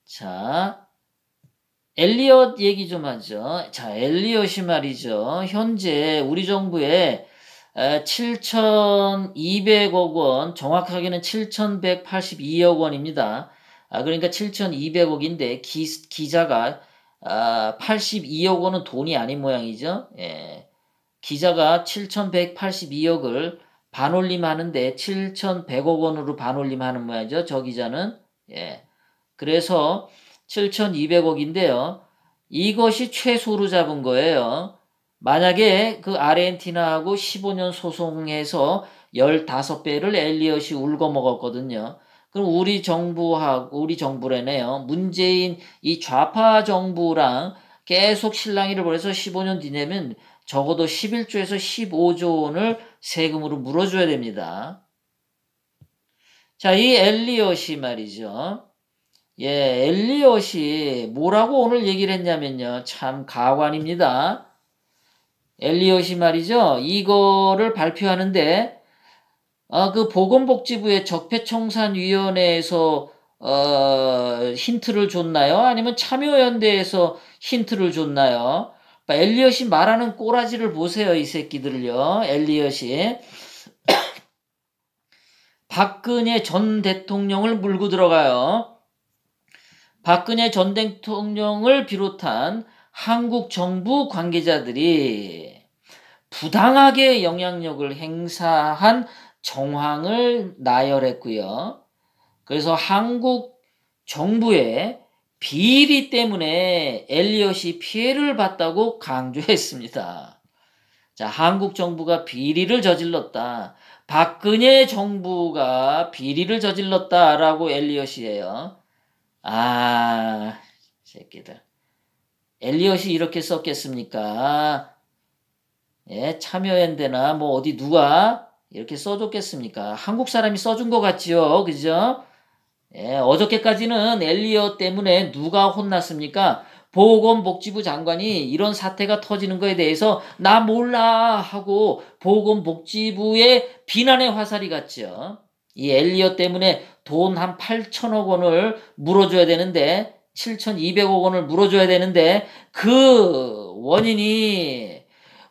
자, 엘리엇 얘기 좀 하죠. 자, 엘리엇이 말이죠. 현재 우리 정부에 7,200억 원, 정확하게는 7,182억 원입니다. 그러니까 7,200억인데 기자가 82억 원은 돈이 아닌 모양이죠. 예. 기자가 7,182억을 반올림하는데 7,100억 원으로 반올림하는 모양이죠. 저 기자는. 예. 그래서 7,200억인데요. 이것이 최소로 잡은 거예요. 만약에 그 아르헨티나하고 15년 소송해서 15배를 엘리엇이 울고 먹었거든요. 그럼 우리 정부래네요. 문재인 이 좌파 정부랑 계속 실랑이를 벌여서 15년 뒤내면 적어도 11조에서 15조 원을 세금으로 물어줘야 됩니다. 자, 이 엘리엇이 말이죠. 예, 엘리엇이 뭐라고 오늘 얘기를 했냐면요. 참 가관입니다. 엘리엇이 말이죠. 이거를 발표하는데 그 보건복지부의 적폐청산위원회에서 힌트를 줬나요? 아니면 참여연대에서 힌트를 줬나요? 엘리엇이 말하는 꼬라지를 보세요. 이 새끼들을요. 엘리엇이 박근혜 전 대통령을 물고 들어가요. 박근혜 전 대통령을 비롯한 한국 정부 관계자들이 부당하게 영향력을 행사한 정황을 나열했고요. 그래서 한국 정부의 비리 때문에 엘리엇이 피해를 봤다고 강조했습니다. 자, 한국 정부가 비리를 저질렀다. 박근혜 정부가 비리를 저질렀다라고 엘리엇이에요. 새끼들. 엘리엇이 이렇게 썼겠습니까? 예, 참여연대나 뭐 어디 누가 이렇게 써줬겠습니까? 한국 사람이 써준 것 같지요, 그죠? 예, 어저께까지는 엘리엇 때문에 누가 혼났습니까? 보건복지부 장관이 이런 사태가 터지는 거에 대해서 나 몰라 하고 보건복지부의 비난의 화살이 갔죠. 이 엘리엇 때문에 돈 한 8천억 원을 물어줘야 되는데 7,200억 원을 물어줘야 되는데 그 원인이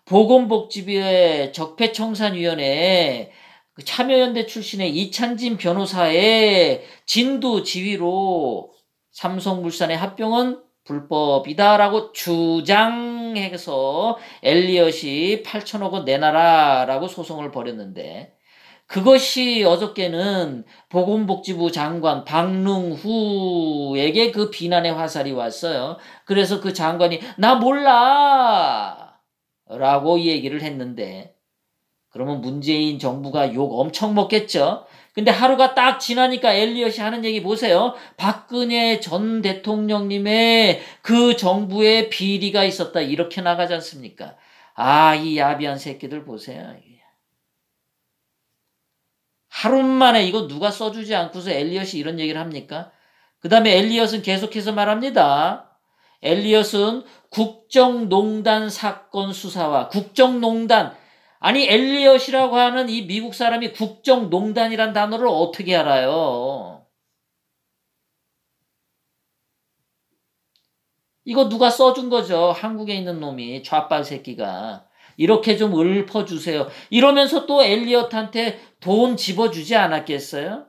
보건복지부의 적폐청산위원회 참여연대 출신의 이찬진 변호사의 진두 지휘로 삼성물산의 합병은 불법이다라고 주장해서 엘리엇이 8천억 원 내놔라라고 소송을 벌였는데 그것이 어저께는 보건복지부 장관 박능후에게 그 비난의 화살이 왔어요. 그래서 그 장관이 나 몰라 라고 얘기를 했는데 그러면 문재인 정부가 욕 엄청 먹겠죠. 근데 하루가 딱 지나니까 엘리엇이 하는 얘기 보세요. 박근혜 전 대통령님의 그 정부에 비리가 있었다 이렇게 나가지 않습니까? 이 야비한 새끼들 보세요. 하루 만에 이거 누가 써주지 않고서 엘리엇이 이런 얘기를 합니까? 그 다음에 엘리엇은 계속해서 말합니다. 엘리엇은 국정농단 사건 수사와 국정농단 아니 엘리엇이라고 하는 이 미국 사람이 국정농단이란 단어를 어떻게 알아요? 이거 누가 써준 거죠. 한국에 있는 놈이 좌빨 새끼가. 이렇게 좀 읊어주세요. 이러면서 또 엘리엇한테 돈 집어주지 않았겠어요?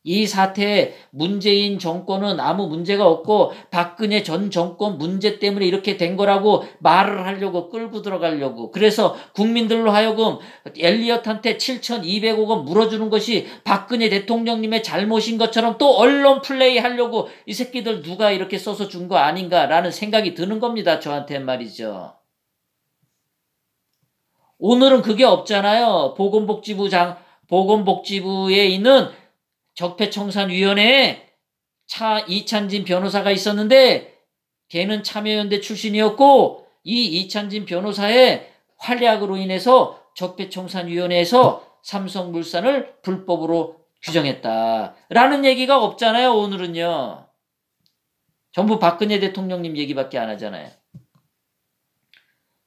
이 사태에 문재인 정권은 아무 문제가 없고 박근혜 전 정권 문제 때문에 이렇게 된 거라고 말을 하려고 끌고 들어가려고 그래서 국민들로 하여금 엘리엇한테 7,200억 원 물어주는 것이 박근혜 대통령님의 잘못인 것처럼 또 언론 플레이 하려고 이 새끼들 누가 이렇게 써서 준 거 아닌가라는 생각이 드는 겁니다. 저한테 말이죠. 오늘은 그게 없잖아요. 보건복지부에 있는 적폐청산위원회에 이찬진 변호사가 있었는데 걔는 참여연대 출신이었고 이 이찬진 변호사의 활약으로 인해서 적폐청산위원회에서 삼성물산을 불법으로 규정했다라는 얘기가 없잖아요. 오늘은요. 전부 박근혜 대통령님 얘기밖에 안 하잖아요.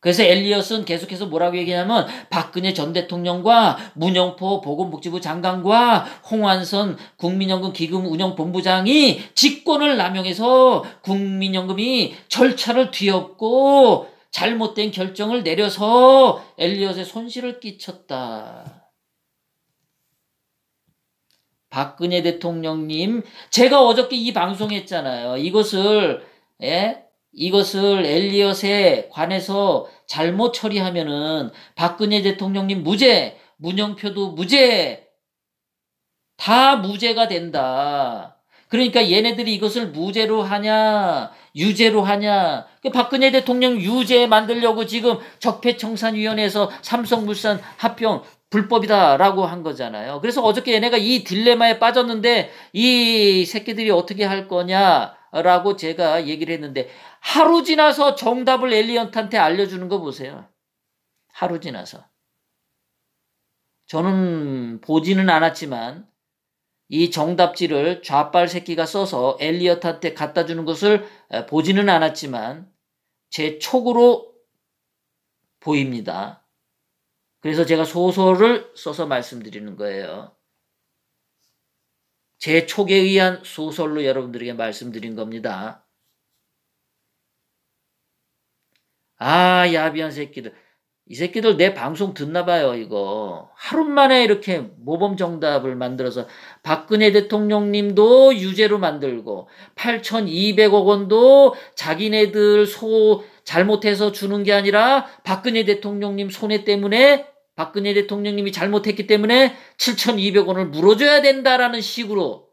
그래서 엘리엇은 계속해서 뭐라고 얘기하냐면 박근혜 전 대통령과 문영포 보건복지부 장관과 홍완선 국민연금 기금운영본부장이 직권을 남용해서 국민연금이 절차를 뒤엎고 잘못된 결정을 내려서 엘리엇에 손실을 끼쳤다. 박근혜 대통령님, 제가 어저께 이 방송했잖아요. 이것을 엘리엇에 관해서 잘못 처리하면은 박근혜 대통령님 무죄, 문영표도 무죄, 다 무죄가 된다. 그러니까 얘네들이 이것을 무죄로 하냐, 유죄로 하냐. 박근혜 대통령 유죄 만들려고 지금 적폐청산위원회에서 삼성물산 합병 불법이다라고 한 거잖아요. 그래서 어저께 얘네가 이 딜레마에 빠졌는데 이 새끼들이 어떻게 할 거냐라고 제가 얘기를 했는데 하루 지나서 정답을 엘리엇한테 알려주는 거 보세요. 하루 지나서. 저는 보지는 않았지만 이 정답지를 좌빨 새끼가 써서 엘리엇한테 갖다 주는 것을 보지는 않았지만 제 촉으로 보입니다. 그래서 제가 소설을 써서 말씀드리는 거예요. 제 촉에 의한 소설로 여러분들에게 말씀드린 겁니다. 아, 야비한 새끼들. 이 새끼들 내 방송 듣나 봐요, 이거. 하루 만에 이렇게 모범 정답을 만들어서 박근혜 대통령님도 유죄로 만들고 8,200억 원도 자기네들 잘못해서 주는 게 아니라 박근혜 대통령님 손해 때문에 박근혜 대통령님이 잘못했기 때문에 7,200원을 물어줘야 된다라는 식으로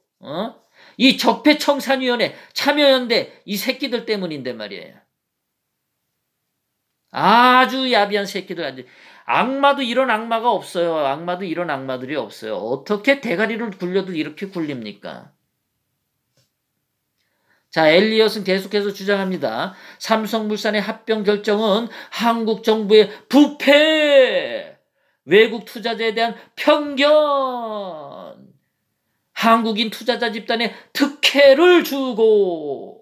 이 적폐청산위원회 참여연대 이 새끼들 때문인데 말이에요. 아주 야비한 새끼들. 악마도 이런 악마가 없어요. 악마도 이런 악마들이 없어요. 어떻게 대가리를 굴려도 이렇게 굴립니까? 자, 엘리엇은 계속해서 주장합니다. 삼성물산의 합병 결정은 한국 정부의 부패, 외국 투자자에 대한 편견, 한국인 투자자 집단에 특혜를 주고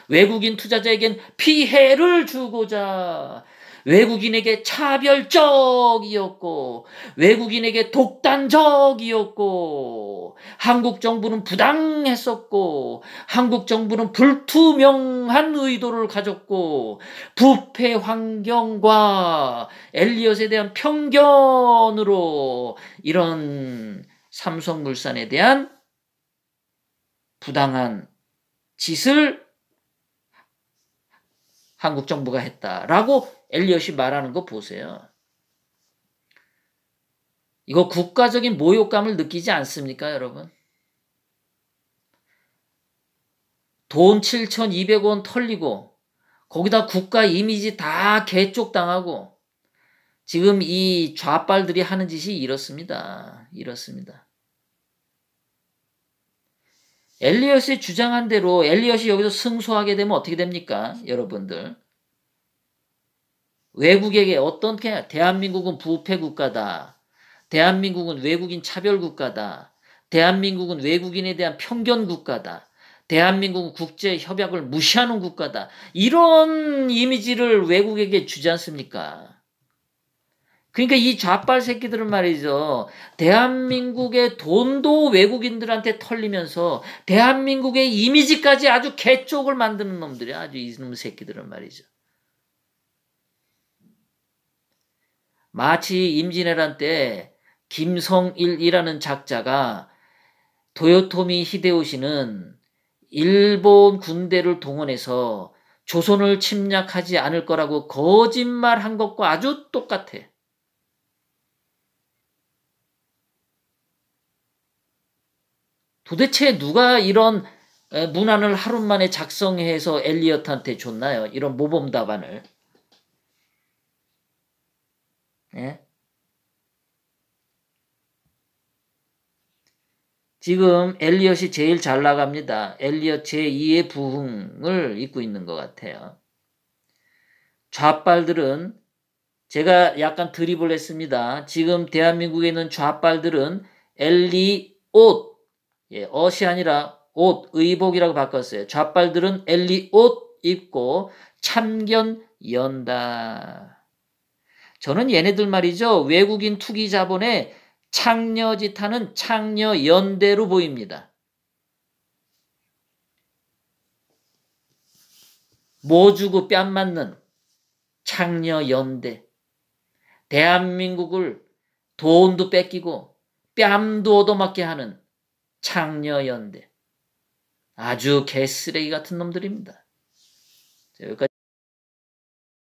외국인 투자자에겐 피해를 주고자 외국인에게 차별적이었고 외국인에게 독단적이었고 한국 정부는 부당했었고 한국 정부는 불투명한 의도를 가졌고 부패 환경과 엘리엇에 대한 편견으로 이런 삼성물산에 대한 부당한 짓을 한국 정부가 했다라고 엘리엇이 말하는 거 보세요. 이거 국가적인 모욕감을 느끼지 않습니까, 여러분? 돈 7,200원 털리고 거기다 국가 이미지 다 개쪽당하고 지금 이 좌빨들이 하는 짓이 이렇습니다. 이렇습니다. 엘리엇이 주장한 대로 엘리엇이 여기서 승소하게 되면 어떻게 됩니까? 여러분들. 외국에게 어떻게 대한민국은 부패 국가다. 대한민국은 외국인 차별 국가다. 대한민국은 외국인에 대한 편견 국가다. 대한민국은 국제 협약을 무시하는 국가다. 이런 이미지를 외국에게 주지 않습니까? 그러니까 이 좌빨 새끼들은 말이죠. 대한민국의 돈도 외국인들한테 털리면서 대한민국의 이미지까지 아주 개쪽을 만드는 놈들이야. 아주 이놈 새끼들은 말이죠. 마치 임진왜란 때 김성일이라는 작자가 도요토미 히데요시는 일본 군대를 동원해서 조선을 침략하지 않을 거라고 거짓말한 것과 아주 똑같아. 도대체 누가 이런 문안을 하루 만에 작성해서 엘리엇한테 줬나요? 이런 모범 답안을. 예? 지금 엘리엇이 제일 잘 나갑니다. 엘리엇 제2의 부흥을 잇고 있는 것 같아요. 좌빨들은 제가 약간 드립을 했습니다. 지금 대한민국에 있는 좌빨들은 엘리옷, 옷이 아니라 옷, 의복이라고 바꿨어요. 좌빨들은 엘리옷 입고 참견 연다. 저는 얘네들 말이죠. 외국인 투기 자본의 창녀짓하는 창녀연대로 보입니다. 뭐 주고 뺨 맞는 창녀연대. 대한민국을 돈도 뺏기고 뺨도 얻어맞게 하는 창녀연대. 아주 개쓰레기 같은 놈들입니다. 여기까지